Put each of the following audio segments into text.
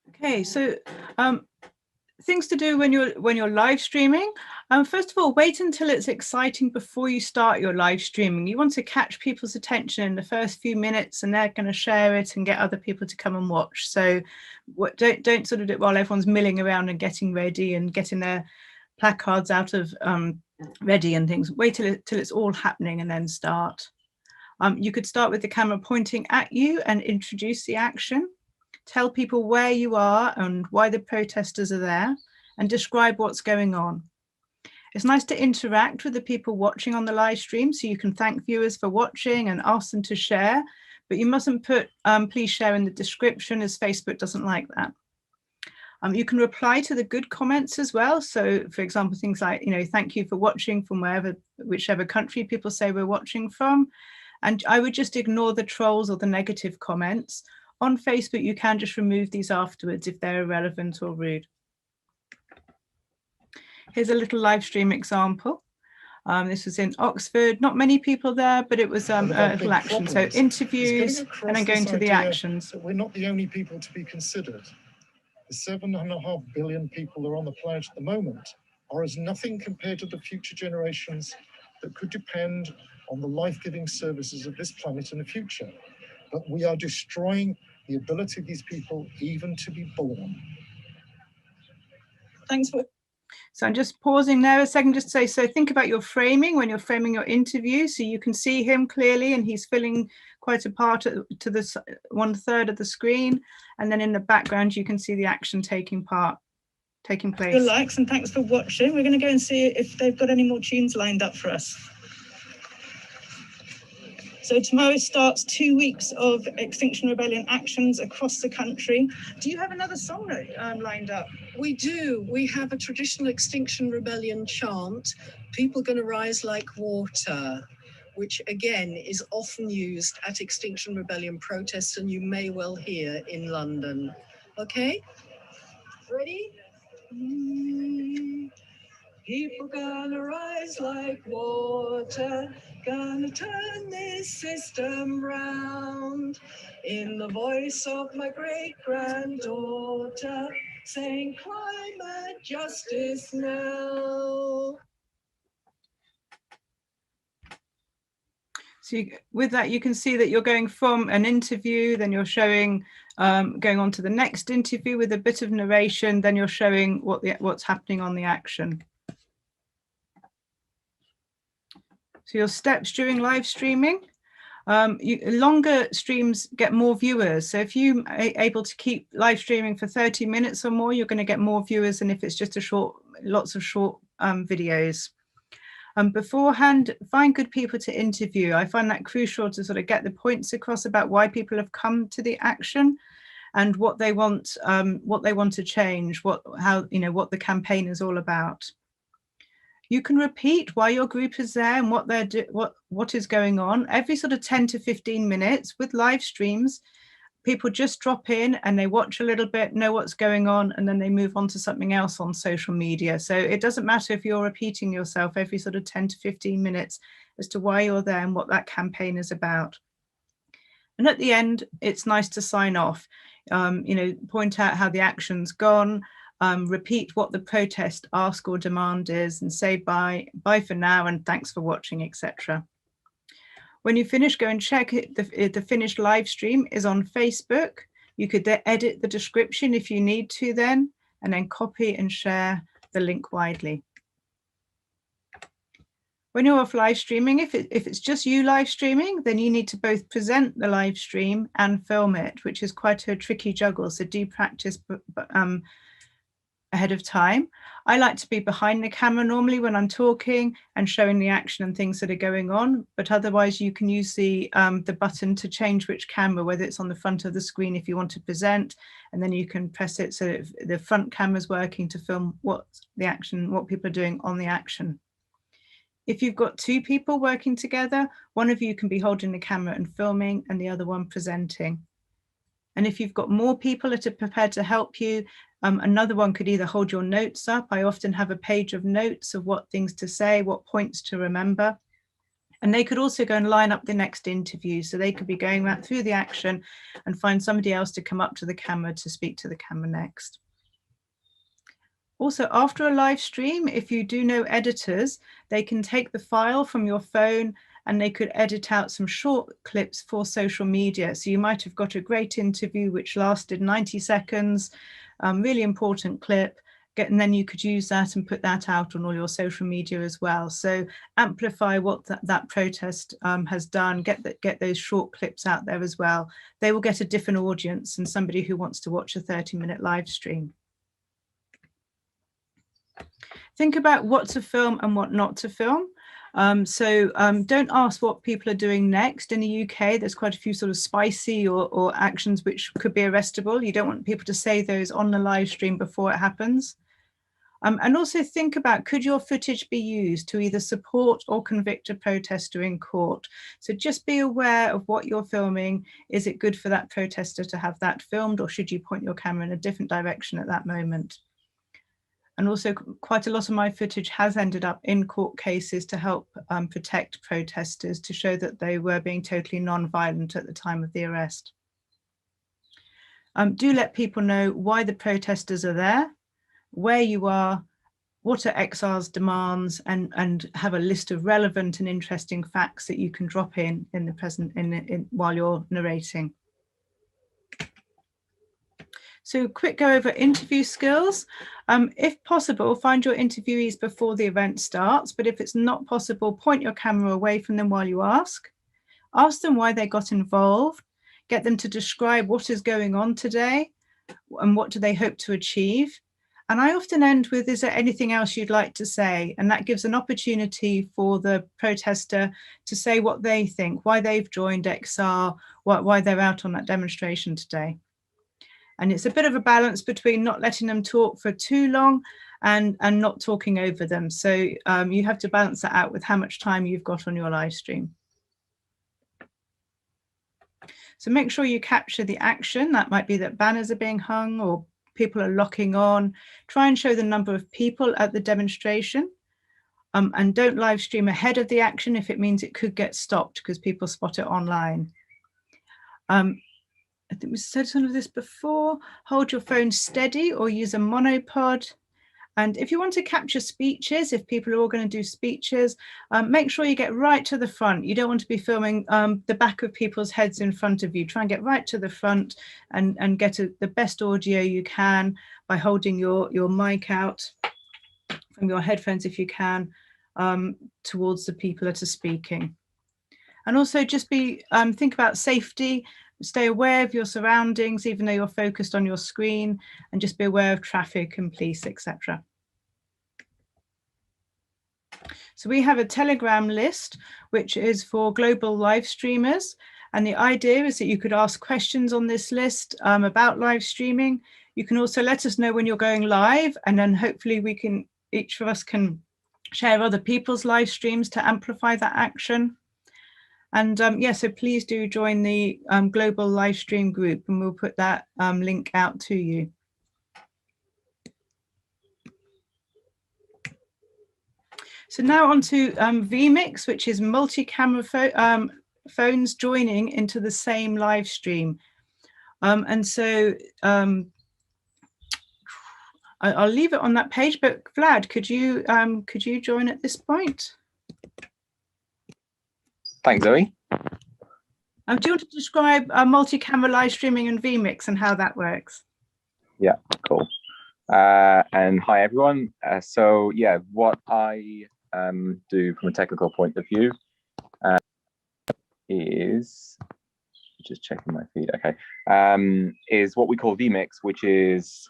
Okay, so things to do when you're live streaming. First of all, wait until it's exciting before you start your live streaming. You want to catch people's attention in the first few minutes, and they're going to share it and get other people to come and watch. So don't sort of do it while everyone's milling around and getting ready and getting their placards out of ready and things. Wait till it's all happening and then start. You could start with the camera pointing at you and introduce the action. Tell people where you are and why the protesters are there, and describe what's going on. It's nice to interact with the people watching on the live stream, so you can thank viewers for watching and ask them to share, but you mustn't put please share in the description, as Facebook doesn't like that. You can reply to the good comments as well. So for example, things like, thank you for watching from whichever country people say we're watching from. And I would just ignore the trolls or the negative comments. On Facebook, you can just remove these afterwards if they're irrelevant or rude. Here's a little live stream example. This was in Oxford. Not many people there, but it was a little action. So interviews and then going to the actions. We're not the only people to be considered. The 7.5 billion people that are on the planet at the moment are as nothing compared to the future generations that could depend on the life-giving services of this planet in the future. But we are destroying the ability of these people even to be born. Thanks for. So I'm just pausing there a second just to say, so think about your framing when you're framing your interview, so you can see him clearly and he's filling quite a part to this 1/3 of the screen. And then in the background, you can see the action taking place. Good likes and thanks for watching. We're going to go and see if they've got any more tunes lined up for us. So tomorrow starts 2 weeks of Extinction Rebellion actions across the country. Do you have another song lined up? We do. We have a traditional Extinction Rebellion chant, People Gonna Rise Like Water, which again is often used at Extinction Rebellion protests, and you may well hear in London. Okay? Ready? People gonna rise like water, gonna turn this system round. In the voice of my great-granddaughter, saying climate justice now. So with that, you can see that you're going from an interview, then you're showing going on to the next interview with a bit of narration, then you're showing what's happening on the action. So your steps during live streaming, longer streams get more viewers. So if you are able to keep live streaming for 30 minutes or more, you're going to get more viewers than if it's just lots of short videos. Beforehand, find good people to interview. I find that crucial to sort of get the points across about why people have come to the action and what they want to change, what the campaign is all about. You can repeat why your group is there and what is going on every sort of 10 to 15 minutes. With live streams, people just drop in and they watch a little bit, know what's going on, and then they move on to something else on social media. So it doesn't matter if you're repeating yourself every sort of 10 to 15 minutes as to why you're there and what that campaign is about. And at the end, it's nice to sign off, point out how the action's gone, repeat what the protest ask or demand is, and say bye for now and thanks for watching, etc. When you finish, go and check it. The finished live stream is on Facebook. You could edit the description if you need to then, and then copy and share the link widely. When you're off live streaming, if it's just you live streaming, then you need to both present the live stream and film it, which is quite a tricky juggle. So do practice ahead of time. I like to be behind the camera normally when I'm talking and showing the action and things that are going on, but otherwise you can use the button to change which camera, whether it's on the front of the screen if you want to present, and then you can press it so the front camera is working to film what people are doing on the action. If you've got two people working together, one of you can be holding the camera and filming and the other one presenting. And if you've got more people that are prepared to help you, another one could either hold your notes up. I often have a page of notes of what things to say, what points to remember. And they could also go and line up the next interview. So they could be going right through the action and find somebody else to come up to the camera to speak to the camera next. Also, after a live stream, if you do know editors, they can take the file from your phone and they could edit out some short clips for social media. So you might have got a great interview which lasted 90 seconds, really important clip, and then you could use that and put that out on all your social media as well. So amplify what that protest has done, get those short clips out there as well. They will get a different audience than somebody who wants to watch a 30-minute live stream. Think about what to film and what not to film. Don't ask what people are doing next. In the UK, there's quite a few sort of spicy or actions which could be arrestable. You don't want people to say those on the live stream before it happens. And also think about, could your footage be used to either support or convict a protester in court? So just be aware of what you're filming. Is it good for that protester to have that filmed, or should you point your camera in a different direction at that moment? And also quite a lot of my footage has ended up in court cases to help protect protesters, to show that they were being totally non-violent at the time of the arrest. Do let people know why the protesters are there, where you are, what are XR's demands, and have a list of relevant and interesting facts that you can drop in the present while you're narrating. So quick go over interview skills. If possible, find your interviewees before the event starts, but if it's not possible, point your camera away from them while you ask. Ask them why they got involved, get them to describe what is going on today and what do they hope to achieve. And I often end with, is there anything else you'd like to say? And that gives an opportunity for the protester to say what they think, why they've joined XR, why they're out on that demonstration today. And it's a bit of a balance between not letting them talk for too long and not talking over them. So you have to balance that out with how much time you've got on your live stream. So make sure you capture the action. That might be that banners are being hung or people are locking on. Try and show the number of people at the demonstration. And don't live stream ahead of the action if it means it could get stopped because people spot it online. I think we said some of this before. Hold your phone steady or use a monopod. And if you want to capture speeches, if people are all going to do speeches, make sure you get right to the front. You don't want to be filming the back of people's heads in front of you. Try and get right to the front and get the best audio you can by holding your mic out from your headphones if you can towards the people that are speaking. And also just think about safety. Stay aware of your surroundings, even though you're focused on your screen, and just be aware of traffic and police, etc. So we have a Telegram list, which is for global live streamers. And the idea is that you could ask questions on this list about live streaming. You can also let us know when you're going live, and then hopefully each of us can share other people's live streams to amplify that action. And yeah, so please do join the global live stream group, and we'll put that link out to you. So now on to vMix, which is multi-camera phones joining into the same live stream. And so I'll leave it on that page, but Vlad, could you join at this point? Thanks, Zoe. Do you want to describe multi-camera live streaming and vMix and how that works? Yeah, cool. And hi, everyone. So yeah, what I do from a technical point of view is, just checking my feed, okay, is what we call vMix, which is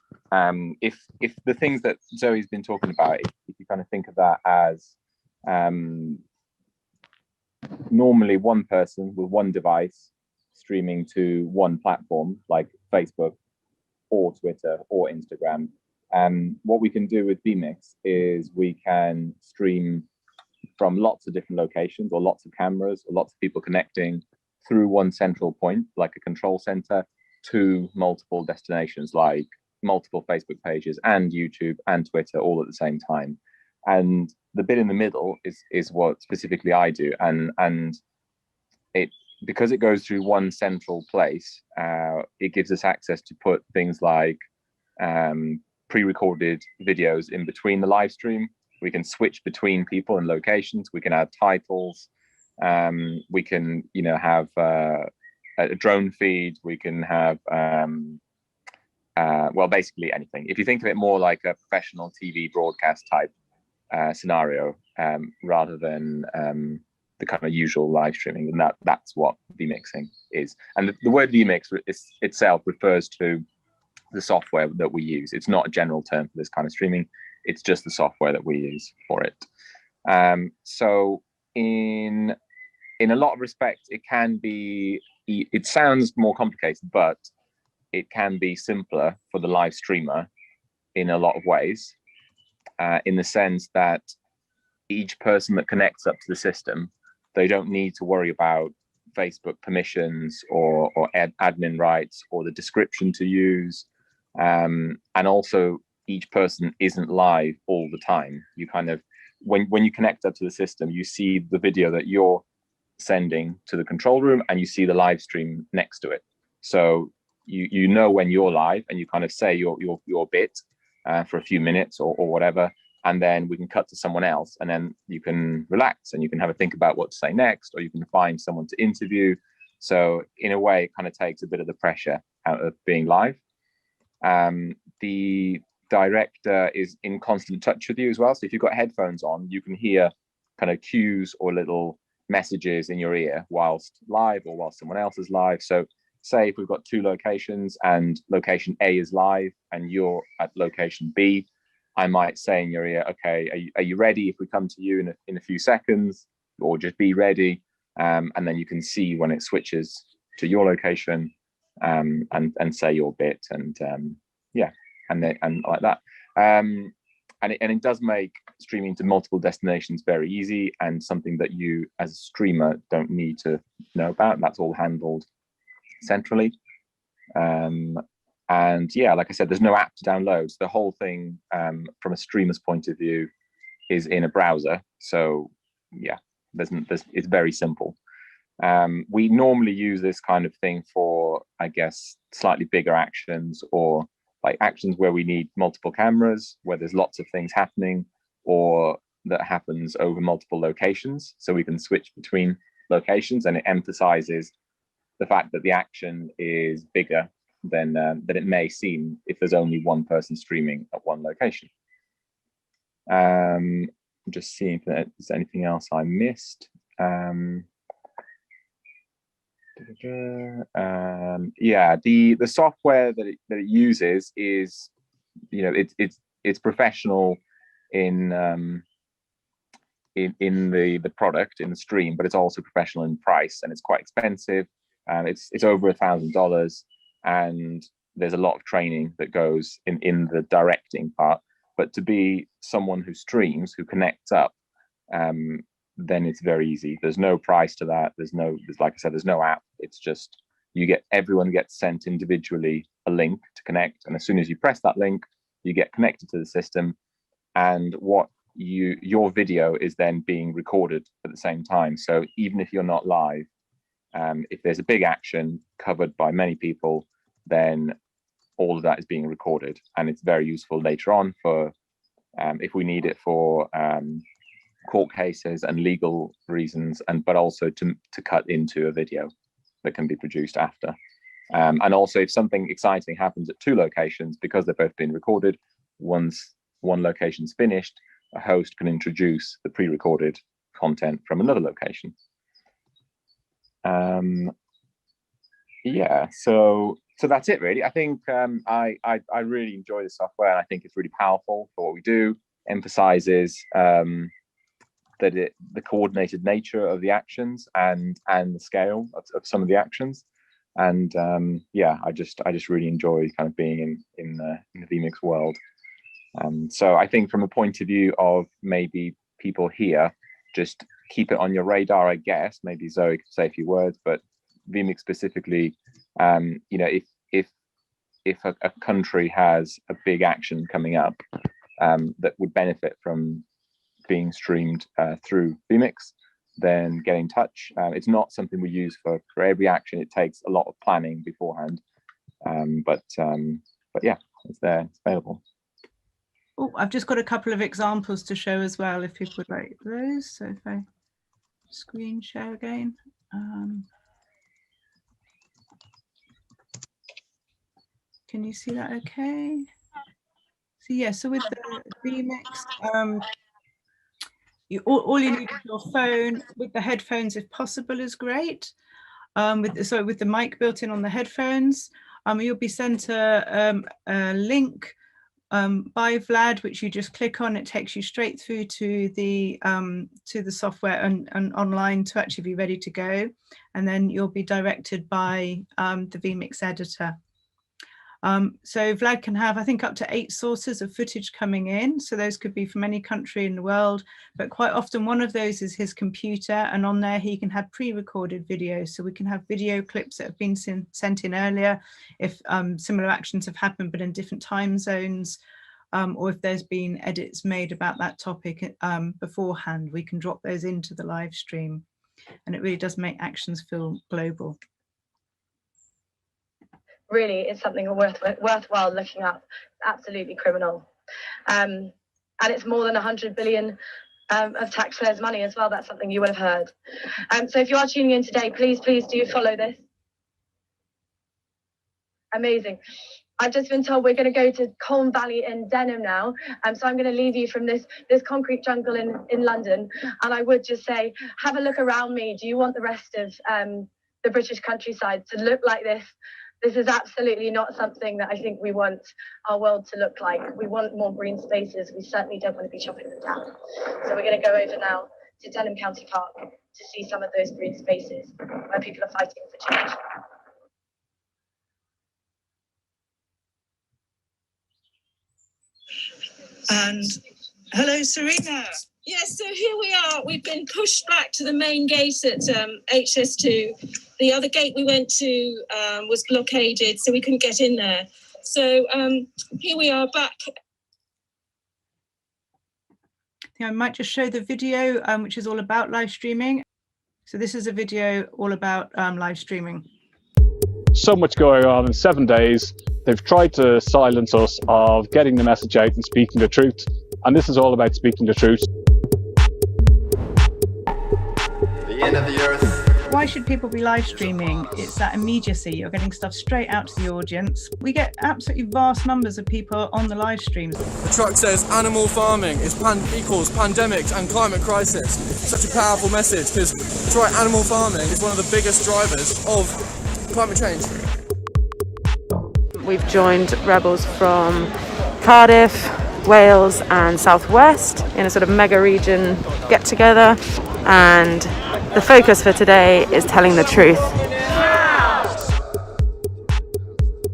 if the things that Zoe's been talking about, if you kind of think of that as normally one person with one device streaming to one platform like Facebook or Twitter or Instagram. What we can do with vMix is we can stream from lots of different locations or lots of cameras or lots of people connecting through one central point, like a control center, to multiple destinations like multiple Facebook pages and YouTube and Twitter all at the same time. and the bit in the middle is what specifically I do, and it, because it goes through one central place, it gives us access to put things like pre-recorded videos in between the live stream. We can switch between people and locations. We can add titles. We can, have a drone feed. We can have, well, basically anything. If you think of it more like a professional TV broadcast type scenario, rather than the kind of usual live streaming, and that's what vmixing is. And the word vmix itself refers to the software that we use. It's not a general term for this kind of streaming. It's just the software that we use for it. So in a lot of respects, it sounds more complicated, but it can be simpler for the live streamer in a lot of ways, in the sense that each person that connects up to the system, they don't need to worry about Facebook permissions or admin rights or the description to use. And also, each person isn't live all the time. You kind of, when you connect up to the system, you see the video that you're sending to the control room, and you see the live stream next to it. So you know when you're live, and you kind of say your bit for a few minutes or whatever, and then we can cut to someone else, and then you can relax and you can have a think about what to say next, or you can find someone to interview. So in a way, it kind of takes a bit of the pressure out of being live. The director is in constant touch with you as well. So if you've got headphones on, you can hear kind of cues or little messages in your ear whilst live or whilst someone else is live. So say if we've got two locations and location A is live and you're at location B, I might say in your ear, okay, are you ready if we come to you in a few seconds, or just be ready. And then you can see when it switches to your location, and say your bit, and and like that. And it does make streaming to multiple destinations very easy, and something that you as a streamer don't need to know about. That's all handled centrally. And yeah, like I said, there's no app to download. So the whole thing, from a streamer's point of view, is in a browser. So yeah, it's very simple. We normally use this kind of thing for, I guess, slightly bigger actions, or like actions where we need multiple cameras, where there's lots of things happening, or that happens over multiple locations. So we can switch between locations, and it emphasizes the fact that the action is bigger than it may seem if there's only one person streaming at one location. I'm just seeing if there's anything else I missed. Yeah, the software that it uses is, it's professional in the product, in the stream, but it's also professional in price, and it's quite expensive. It's over $1,000, and there's a lot of training that goes in the directing part. But to be someone who streams, who connects up, then it's very easy. There's no price to that. There's like I said, there's no app. It's just everyone gets sent individually a link to connect, and as soon as you press that link, you get connected to the system, and your video is then being recorded at the same time. So even if you're not live, if there's a big action covered by many people, then all of that is being recorded, and it's very useful later on for if we need it for court cases and legal reasons, but also to cut into a video that can be produced after. And also, if something exciting happens at two locations, because they've both been recorded, once one location's finished, a host can introduce the pre-recorded content from another location. Yeah, so that's it really. I think I really enjoy the software, and I think it's really powerful for what we do. Emphasizes the coordinated nature of the actions and the scale of some of the actions. And yeah, I just really enjoy kind of being in the vMix world. So I think from a point of view of maybe people here, just keep it on your radar, I guess. Maybe Zoe could say a few words, but vMix specifically, if a country has a big action coming up that would benefit from being streamed through vMix, then get in touch. It's not something we use for every action. It takes a lot of planning beforehand. But yeah, it's there, it's available. Oh, I've just got a couple of examples to show as well, if people would like those. So if I screen share again. Can you see that okay? So yeah, so with the vMix, all you need is your phone. With the headphones, if possible, is great. With the mic built in on the headphones, you'll be sent a link by Vlad, which you just click on. It takes you straight through to the software and online to actually be ready to go, and then you'll be directed by the vMix editor. So Vlad can have, I think, up to 8 sources of footage coming in. So those could be from any country in the world, but quite often one of those is his computer, and on there he can have pre-recorded videos. So we can have video clips that have been sent in earlier if similar actions have happened, but in different time zones, or if there's been edits made about that topic beforehand, we can drop those into the live stream, and it really does make actions feel global. Really, it's something worthwhile looking up. Absolutely criminal. And it's more than 100 billion of taxpayers' money as well. That's something you would have heard. So if you are tuning in today, please do follow this. Amazing. I've just been told we're going to go to Colne Valley in Denham now. So I'm going to leave you from this concrete jungle in London. And I would just say, have a look around me. Do you want the rest of the British countryside to look like this? This is absolutely not something that I think we want our world to look like. We want more green spaces. We certainly don't want to be chopping them down. So we're going to go over now to Denham County Park to see some of those green spaces where people are fighting for change. And hello, Serena. Yes, so here we are. We've been pushed back to the main gate at HS2. The other gate we went to was blockaded, so we couldn't get in there. So here we are back. I might just show the video, which is all about live streaming. So this is a video all about live streaming. So much going on in 7 days. They've tried to silence us of getting the message out and speaking the truth. And this is all about speaking the truth. The end of the earth. Why should people be live streaming? It's that immediacy. You're getting stuff straight out to the audience. We get absolutely vast numbers of people on the live streams. The truck says animal farming equals pandemics and climate crisis. Such a powerful message, because animal farming is one of the biggest drivers of climate change. We've joined rebels from Cardiff, Wales and South West in a sort of mega region get together, and the focus for today is telling the truth.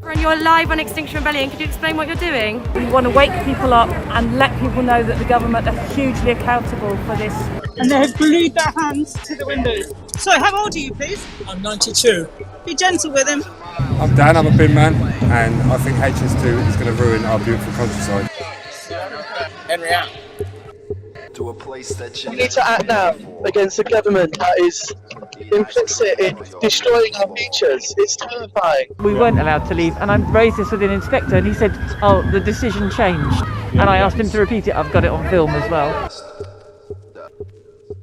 And you're live on Extinction Rebellion. Could you explain what you're doing? We want to wake people up and let people know that the government are hugely accountable for this. And they have glued their hands to the windows. So how old are you, please? I'm 92. Be gentle with him. I'm Dan, I'm a bin man, and I think HS2 is going to ruin our beautiful countryside. Henry out. To a place that we need to act now against a government that is implicit in destroying our futures. It's terrifying. We weren't allowed to leave, and I raised this with an inspector, and he said, oh, the decision changed. And I asked him to repeat it. I've got it on film as well.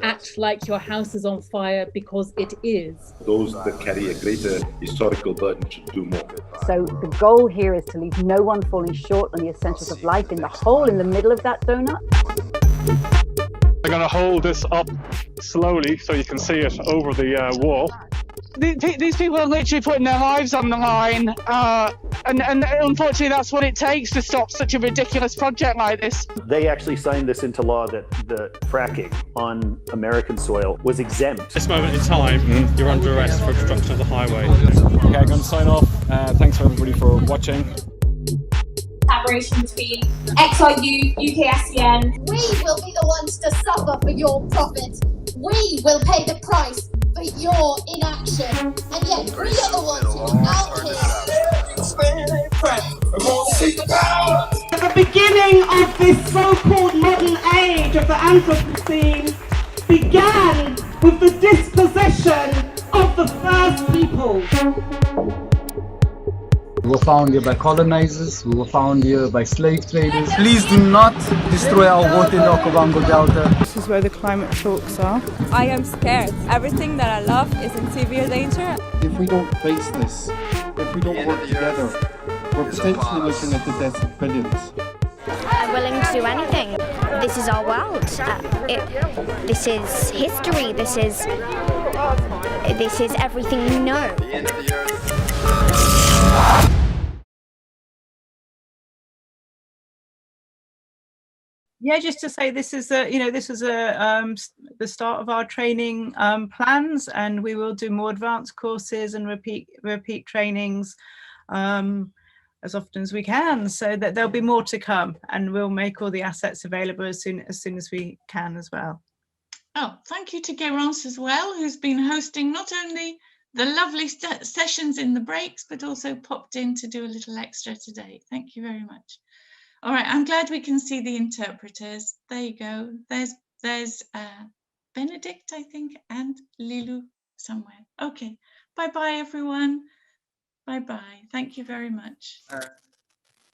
Act like your house is on fire, because it is. Those that carry a greater historical burden should do more. So the goal here is to leave no one falling short on the essentials of life in the hole in the middle of that donut. I'm going to hold this up slowly so you can see it over the wall. These people are literally putting their lives on the line, and unfortunately that's what it takes to stop such a ridiculous project like this. They actually signed this into law that the fracking on American soil was exempt. At this moment in time, you're under arrest for obstruction of the highway. Okay, I'm going to sign off. Thanks for everybody for watching. Collaboration between XRU, UKSCN. We will be the ones to suffer for your profit. We will pay the price for your inaction. And yet we are the ones who are out here. the beginning of this so-called modern age of the Anthropocene began with the dispossession of the first people. We were found here by colonizers, we were found here by slave traders. Please do not destroy our water in the Okavango Delta. This is where the climate talks are. I am scared. Everything that I love is in severe danger. If we don't face this, if we don't work together, we're potentially looking at the death of billions. I'm willing to do anything. This is our world. This is history. This is everything we know. The end of the earth. Yeah, just to say this is the start of our training plans, and we will do more advanced courses and repeat trainings as often as we can, so that there'll be more to come, and we'll make all the assets available as soon as we can as well. Oh, thank you to Garance as well, who's been hosting not only the lovely sessions in the breaks, but also popped in to do a little extra today. Thank you very much. All right, I'm glad we can see the interpreters. There you go. There's Benedict, I think, and Lilu somewhere. Okay, bye-bye, everyone. Bye-bye. Thank you very much.